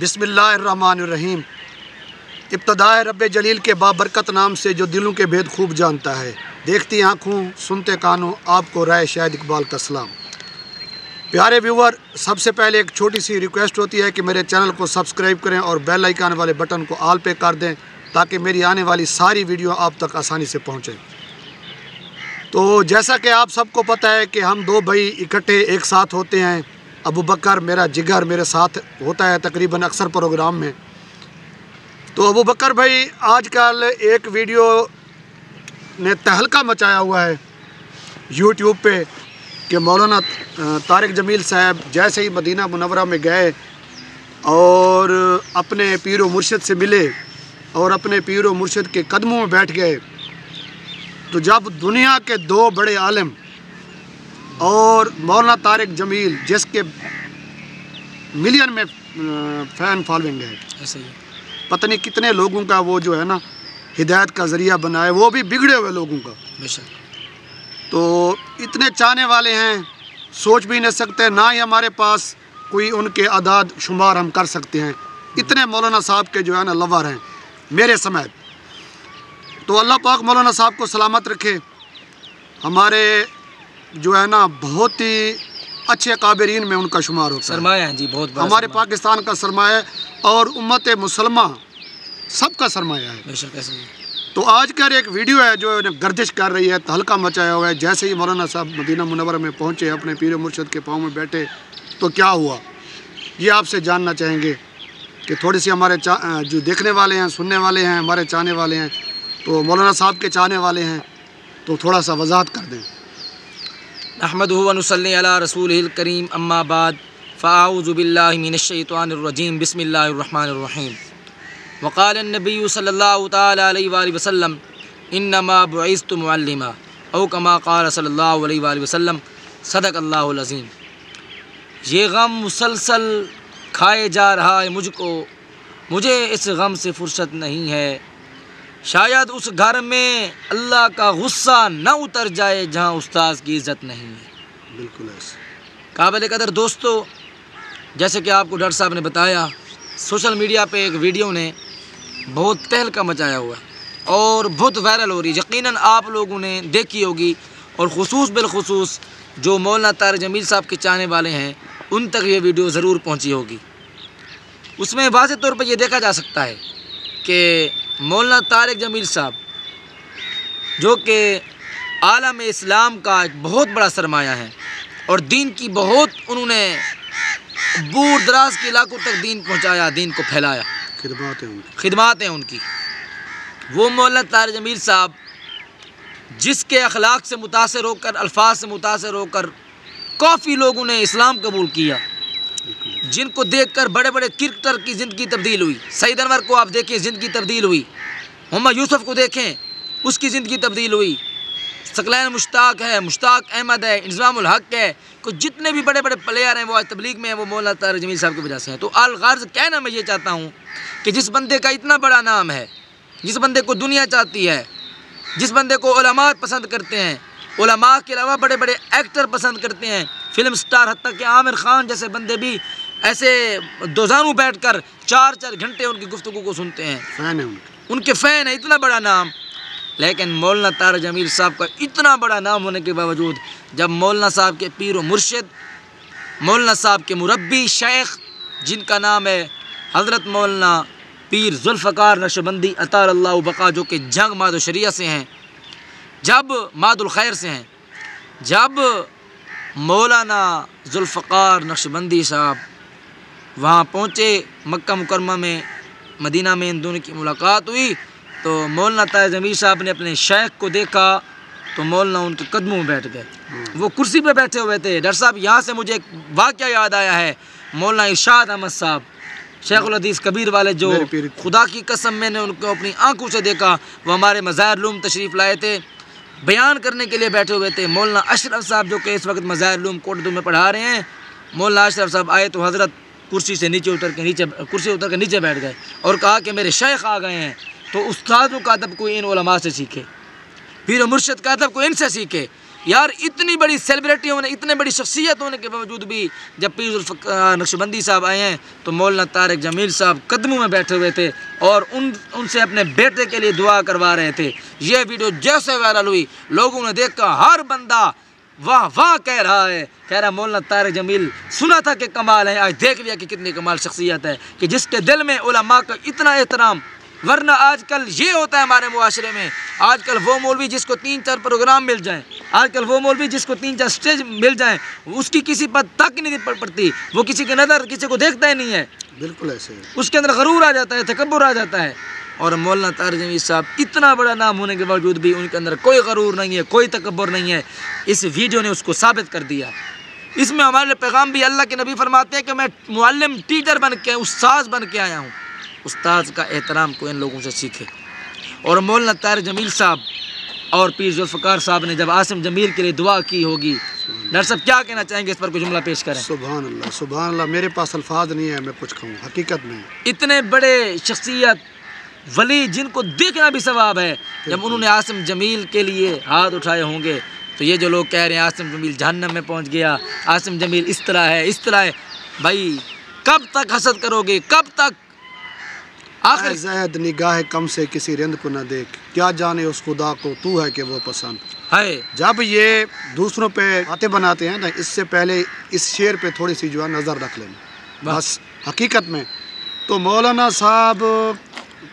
بسم اللہ الرحمن الرحیم۔ ابتدائے رب جلیل کے بابرکت نام سے جو دلوں کے بھید خوب جانتا ہے، دیکھتی آنکھوں سنتے کانوں، آپ کو رائے شاہد اقبال کا سلام۔ پیارے ویور، سب سے پہلے ایک چھوٹی سی ریکویسٹ ہوتی ہے کہ میرے چینل کو سبسکرائب کریں اور بیل آئیکن والے بٹن کو آل پہ کر دیں تاکہ میری آنے والی ساری ویڈیو آپ تک آسانی سے پہنچیں۔ تو جیسا کہ آپ سب کو پتہ ہے کہ ہم دو بھائی اکٹھے ایک ساتھ ہوتے ہیں۔ ابو بکر میرا جگر میرے ساتھ ہوتا ہے تقریباً اکثر پروگرام میں۔ تو ابو بکر بھائی آج کل ایک ویڈیو نے تہلکہ مچایا ہوا ہے یوٹیوب پہ کہ مولانا طارق جمیل صاحب جیسے ہی مدینہ منورہ میں گئے اور اپنے پیر و مرشد سے ملے اور اپنے پیر و مرشد کے قدموں میں بیٹھ گئے، تو جب دنیا کے دو بڑے عالم اور مولانا طارق جمیل جس کے ملین میں فین فالوئنگ ہے، پتہ نہیں کتنے لوگوں کا وہ جو ہے نا ہدایت کا ذریعہ بنا ہے، وہ بھی بگڑے ہوئے لوگوں کا، تو اتنے چاہنے والے ہیں سوچ بھی نہیں سکتے، نہ ہی ہمارے پاس کوئی ان کے اعداد شمار ہم کر سکتے ہیں، اتنے مولانا صاحب کے جو ہے نا لور ہیں میرے سمیت۔ تو اللہ پاک مولانا صاحب کو سلامت رکھے، ہمارے جو ہے نا بہت ہی اچھے قابرین میں ان کا شمار ہوتا ہے، سرمایہ ہے جی، بہت بڑا ہمارے پاکستان کا سرمایہ اور امت مسلمہ سب کا سرمایہ ہے۔ بے شک ایسے ہی۔ تو آج کل ایک ویڈیو ہے جو گردش کر رہی ہے، تہلکہ مچایا ہوا ہے، جیسے ہی مولانا صاحب مدینہ منورہ میں پہنچے اپنے پیر مرشد کے پاؤں میں بیٹھے تو کیا ہوا، یہ آپ سے جاننا چاہیں گے کہ تھوڑی سی ہمارے جو دیکھنے والے ہیں، سننے والے ہیں، ہمارے چاہنے والے ہیں، تو مولانا صاحب کے چاہنے والے ہیں، تو تھوڑا سا وضاحت کر دیں۔ نحمدہ و نصلی علی رسولہ الکریم، اما بعد، فاعوذ باللہ من الشیطان الرجیم، بسم اللہ الرحمن الرحیم۔ وقال النبی صلی اللہ تعالی علیہ وآلہ وسلم انما بعثت معلما، او کما قال صلی اللہ علیہ وآلہ وسلم، صدق اللہ العظیم۔ یہ غم مسلسل کھائے جا رہا ہے مجھ کو، مجھے اس غم سے فرصت نہیں ہے، شاید اس گھر میں اللہ کا غصہ نہ اتر جائے جہاں استاذ کی عزت نہیں ہے۔ بالکل ایسے قابل قدر دوستو، جیسے کہ آپ کو ڈاکٹر صاحب نے بتایا، سوشل میڈیا پہ ایک ویڈیو نے بہت تہلکہ مچایا ہوا ہے اور بہت وائرل ہو رہی ہے، یقیناً آپ لوگوں نے دیکھی ہوگی، اور بالخصوص جو مولانا طارق جمیل صاحب کے چاہنے والے ہیں ان تک یہ ویڈیو ضرور پہنچی ہوگی۔ اس میں واضح طور پہ یہ دیکھا جا سکتا ہے کہ مولانا طارق جمیل صاحب جو کہ عالم اسلام کا ایک بہت بڑا سرمایہ ہے اور دین کی بہت انہوں نے دور دراز کے علاقوں تک دین پہنچایا، دین کو پھیلایا، خدمات ہیں ان کی، وہ مولانا طارق جمیل صاحب جس کے اخلاق سے متاثر ہو کر، الفاظ سے متاثر ہو کر کافی لوگوں نے اسلام قبول کیا، جن کو دیکھ کر بڑے بڑے کرکٹر کی زندگی تبدیل ہوئی، سعید انور کو آپ دیکھیں زندگی تبدیل ہوئی، محمد یوسف کو دیکھیں اس کی زندگی تبدیل ہوئی، ثقلین مشتاق ہے، مشتاق احمد ہے، انضمام الحق ہے، کہ جتنے بھی بڑے بڑے پلیئر ہیں وہ آج تبلیغ میں ہیں، وہ مولانا طارق جمیل صاحب کی وجہ سے ہیں۔ تو الغرض کہنا میں یہ چاہتا ہوں کہ جس بندے کا اتنا بڑا نام ہے، جس بندے کو دنیا چاہتی ہے، جس بندے کو علماء پسند کرتے ہیں، علماء کے علاوہ بڑے بڑے ایکٹر پسند کرتے ہیں، فلم سٹار، حتیٰ کہ عامر خان جیسے بندے بھی ایسے دوزانوں بیٹھ کر 4 گھنٹے ان کی گفتگو کو سنتے ہیں، ان کے فین ہیں، اتنا بڑا نام۔ لیکن مولانا طارق جمیل صاحب کا اتنا بڑا نام ہونے کے باوجود جب مولانا صاحب کے پیر و مرشد، مولانا صاحب کے مربی شیخ جن کا نام ہے حضرت مولانا پیر ذوالفقار نقشبندی اطال اللہ بقا، جو کہ جنگ ماد الشریعہ سے ہیں، جب ماد الخیر سے ہیں، جب مولانا ذوالفقار نقشبندی صاحب وہاں پہنچے مکہ مکرمہ میں، مدینہ میں ان دونوں کی ملاقات ہوئی، تو مولانا طارق جمیل صاحب نے اپنے شیخ کو دیکھا تو مولانا ان کے قدموں میں بیٹھ گئے، وہ کرسی پہ بیٹھے ہوئے تھے۔ ڈاکٹر صاحب یہاں سے مجھے ایک واقعہ یاد آیا ہے، مولانا ارشاد احمد صاحب شیخ الحدیث کبیر والے، جو خدا کی قسم میں نے ان کو اپنی آنکھوں سے دیکھا، وہ ہمارے مظاہر علوم تشریف لائے تھے، بیان کرنے کے لیے بیٹھے ہوئے تھے۔ مولانا اشرف صاحب جو کہ اس وقت مظاہر علوم کوٹدو میں پڑھا رہے ہیں، مولانا اشرف صاحب آئے تو حضرت کرسی سے نیچے اتر کے نیچے بیٹھ گئے اور کہا کہ میرے شیخ آ گئے ہیں، تو استادوں کا ادب کوئی ان علماء سے سیکھے، پیر و مرشد کا ادب کوئی ان سے سیکھے، یار اتنی بڑی سیلیبریٹی ہونے، اتنے بڑی شخصیت ہونے کے باوجود بھی جب پیر ذوالفقار نقشبندی صاحب آئے ہیں تو مولانا طارق جمیل صاحب قدموں میں بیٹھے ہوئے تھے اور ان سے اپنے بیٹے کے لیے دعا کروا رہے تھے۔ یہ ویڈیو جیسے وائرل ہوئی لوگوں نے دیکھ کر ہر بندہ واہ واہ کہہ رہا ہے، کہہ رہا مولانا طارق جمیل سنا تھا کہ کمال ہے، آج دیکھ لیا کہ کتنی کمال شخصیت ہے کہ جس کے دل میں علماء کا اتنا احترام۔ ورنہ آج کل یہ ہوتا ہے ہمارے معاشرے میں، آج کل وہ مولوی جس کو 3-4 پروگرام مل جائیں، آج کل وہ مولوی جس کو 3-4 سٹیج مل جائیں، اس کی کسی پر تک نہیں پڑتی، وہ کسی کی نظر کسی کو دیکھتا ہی نہیں ہے، بالکل ایسے ہے۔ اس کے اندر غرور آ جاتا ہے، تکبر آ جاتا ہے۔ اور مولانا طارق جمیل صاحب اتنا بڑا نام ہونے کے باوجود بھی ان کے اندر کوئی غرور نہیں ہے، کوئی تکبر نہیں ہے۔ اس ویڈیو نے اس کو ثابت کر دیا۔ اس میں ہمارے پیغام بھی اللہ کے نبی فرماتے ہیں کہ میں معلم ٹیچر بن کے استاذ بن کے آیا ہوں، استاذ کا احترام کو ان لوگوں سے سیکھے۔ اور مولانا طارق جمیل صاحب اور پیر ذوالفقار صاحب نے جب عاصم جمیل کے لیے دعا کی ہوگی، ڈاکٹر صاحب کیا کہنا چاہیں گے اس پر کوئی جملہ پیش کریں؟ سبحان اللہ سبحان اللہ، میرے پاس الفاظ نہیں ہے میں کچھ کہوں، حقیقت میں اتنے بڑے شخصیت ولی جن کو دیکھنا بھی ثواب ہے، جب انہوں نے عاصم جمیل کے لیے ہاتھ اٹھائے ہوں گے تو یہ جو لوگ کہہ رہے ہیں عاصم جمیل جہنم میں پہنچ گیا، عاصم جمیل اس طرح ہے اس طرح ہے، بھائی کب تک حسد کرو گے؟ کب تک؟ آخر اے زہد نگاہ کم سے کسی رند کو نہ دیکھ، کیا جانے اس خدا کو تو ہے کہ وہ پسند ہے۔ جب یہ دوسروں پہ باتیں بناتے ہیں نا، اس سے پہلے اس شعر پہ تھوڑی سی جو ہے نظر رکھ لینا بس۔ حقیقت میں تو مولانا صاحب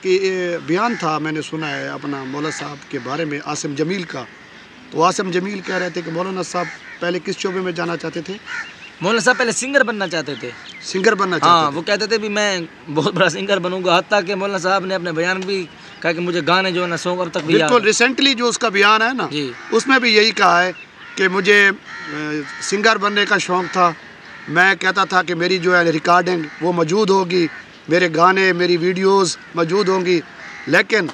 کی بیان تھا، میں نے سنا ہے اپنا مولانا صاحب کے بارے میں عاصم جمیل کا، تو عاصم جمیل کہہ رہے تھے کہ مولانا صاحب پہلے کس شعبے میں جانا چاہتے تھے؟ مولانا صاحب پہلے سنگر بننا چاہتے تھے، سنگر بننا ہاں چاہتے وہ کہتے تھے بھی میں بہت بڑا سنگر بنوں گا، حتیٰ کہ مولانا صاحب نے اپنے بیان بھی کہا کہ مجھے گانے جو ہے نا سونگ تک تھے۔ بھی یاد بالکل ہیں۔ ریسنٹلی جو اس کا بیان ہے نا، جی اس میں بھی یہی کہا ہے کہ مجھے سنگر بننے کا شوق تھا، میں کہتا تھا کہ میری جو ہے ریکارڈنگ وہ موجود ہوگی، میرے گانے میری ویڈیوز موجود ہوں گی، لیکن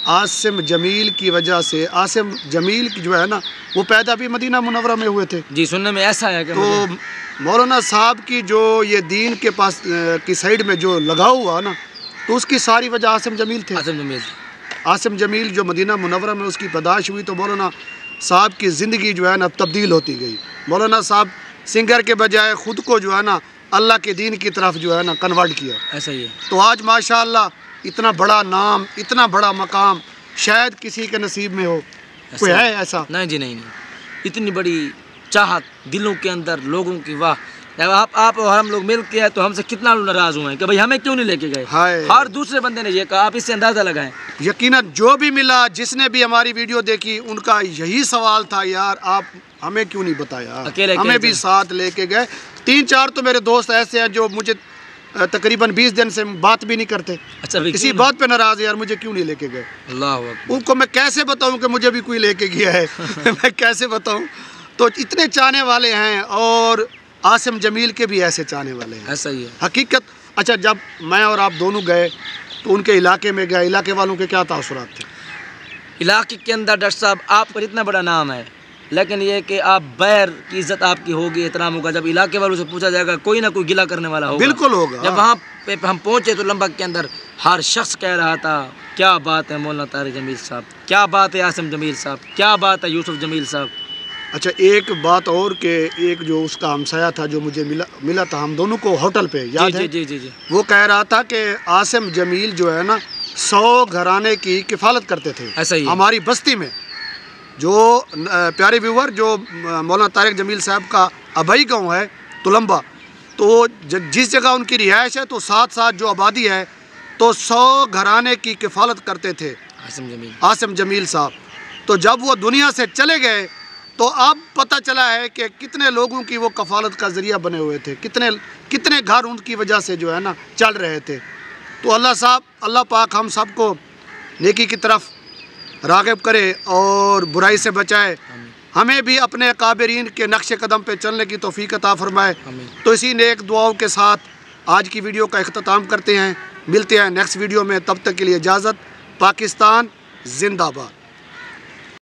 عاصم جمیل کی وجہ سے، عاصم جمیل کی جو ہے نا وہ پیدا بھی مدینہ منورہ میں ہوئے تھے، جی سننے میں ایسا ہے کہ تو مولانا صاحب کی جو یہ دین کے پاس کی سائیڈ میں جو لگا ہوا نا، تو اس کی ساری وجہ عاصم جمیل تھے۔ عاصم جمیل عاصم جمیل جو مدینہ منورہ میں اس کی پیدائش ہوئی تو مولانا صاحب کی زندگی جو ہے نا تبدیل ہوتی گئی۔ مولانا صاحب سنگر کے بجائے خود کو جو ہے نا اللہ کے دین کی طرف جو ہے نا کنورٹ کیا، ایسا ہی ہے۔ تو آج ماشاءاللہ اتنا بڑا نام، اتنا بڑا مقام شاید کسی کے نصیب میں ہو، کوئی ہے ایسا؟ نہیں جی نہیں، اتنی بڑی چاہت دلوں کے اندر لوگوں کی، واہ جب آپ اور ہم لوگ مل کے آئے تو ہم سے کتنا لوگ ناراض ہوئے ہیں کہ بھائی ہمیں کیوں نہیں لے کے گئے، ہائے ہر دوسرے بندے نے یہ کہا، آپ اس سے اندازہ لگائیں۔ یقیناً جو بھی ملا، جس نے بھی ہماری ویڈیو دیکھی، ان کا یہی سوال تھا، یار آپ ہمیں کیوں نہیں بتایا، اکیلے ہمیں بھی ساتھ لے کے گئے۔ 3-4 تو میرے دوست ایسے ہیں جو مجھے تقریباً 20 دن سے بات بھی نہیں کرتے، اچھا اسی بات پہ ناراض ہے، یار مجھے کیوں نہیں لے کے گئے۔ اللہ اکبر، ان کو میں کیسے بتاؤں کہ مجھے بھی کوئی لے کے گیا ہے میں کیسے بتاؤں؟ تو اتنے چاہنے والے ہیں، اور عاصم جمیل کے بھی ایسے چاہنے والے ہیں، ایسا ہی ہے۔ حقیقت۔ اچھا جب میں اور آپ دونوں گئے تو ان کے علاقے میں گئے، علاقے والوں کے کیا تاثرات تھے؟ علاقے کے اندر ڈاکٹر صاحب آپ کا اتنا بڑا نام ہے، لیکن یہ کہ آپ بیر کی عزت آپ کی ہوگی، احترام ہوگا، جب علاقے والوں سے پوچھا جائے گا کوئی نہ کوئی گلہ کرنے والا ہوگا، بالکل ہوگا۔ جب وہاں پہ ہم پہنچے تو لمبک کے اندر ہر شخص کہہ رہا تھا کیا بات ہے مولانا طارق جمیل صاحب، کیا بات ہے عاصم جمیل صاحب، کیا بات ہے یوسف جمیل صاحب۔ اچھا ایک بات اور کہ ایک جو اس کا ہمسایہ تھا جو مجھے ملا تھا ہم دونوں کو ہوٹل پہ، یاد ہے؟ جی جی جی، وہ کہہ رہا تھا کہ عاصم جمیل جو ہے نا 100 گھرانے کی کفالت کرتے تھے ایسا ہی ہے۔ ہماری بستی میں۔ جو پیارے ویور، جو مولانا طارق جمیل صاحب کا آبائی گاؤں ہے تلمبا، تو جس جگہ ان کی رہائش ہے تو ساتھ ساتھ جو آبادی ہے تو 100 گھرانے کی کفالت کرتے تھے عاصم جمیل صاحب۔ تو جب وہ دنیا سے چلے گئے تو اب پتہ چلا ہے کہ کتنے لوگوں کی وہ کفالت کا ذریعہ بنے ہوئے تھے، کتنے گھر ان کی وجہ سے جو ہے نا چل رہے تھے۔ تو اللہ پاک ہم سب کو نیکی کی طرف راغب کرے اور برائی سے بچائے، ہمیں بھی اپنے اکابرین کے نقش قدم پہ چلنے کی توفیق عطا فرمائے۔ تو اسی نیک دعاؤں کے ساتھ آج کی ویڈیو کا اختتام کرتے ہیں، ملتے ہیں نیکسٹ ویڈیو میں، تب تک کے لیے اجازت۔ پاکستان زندہ باد۔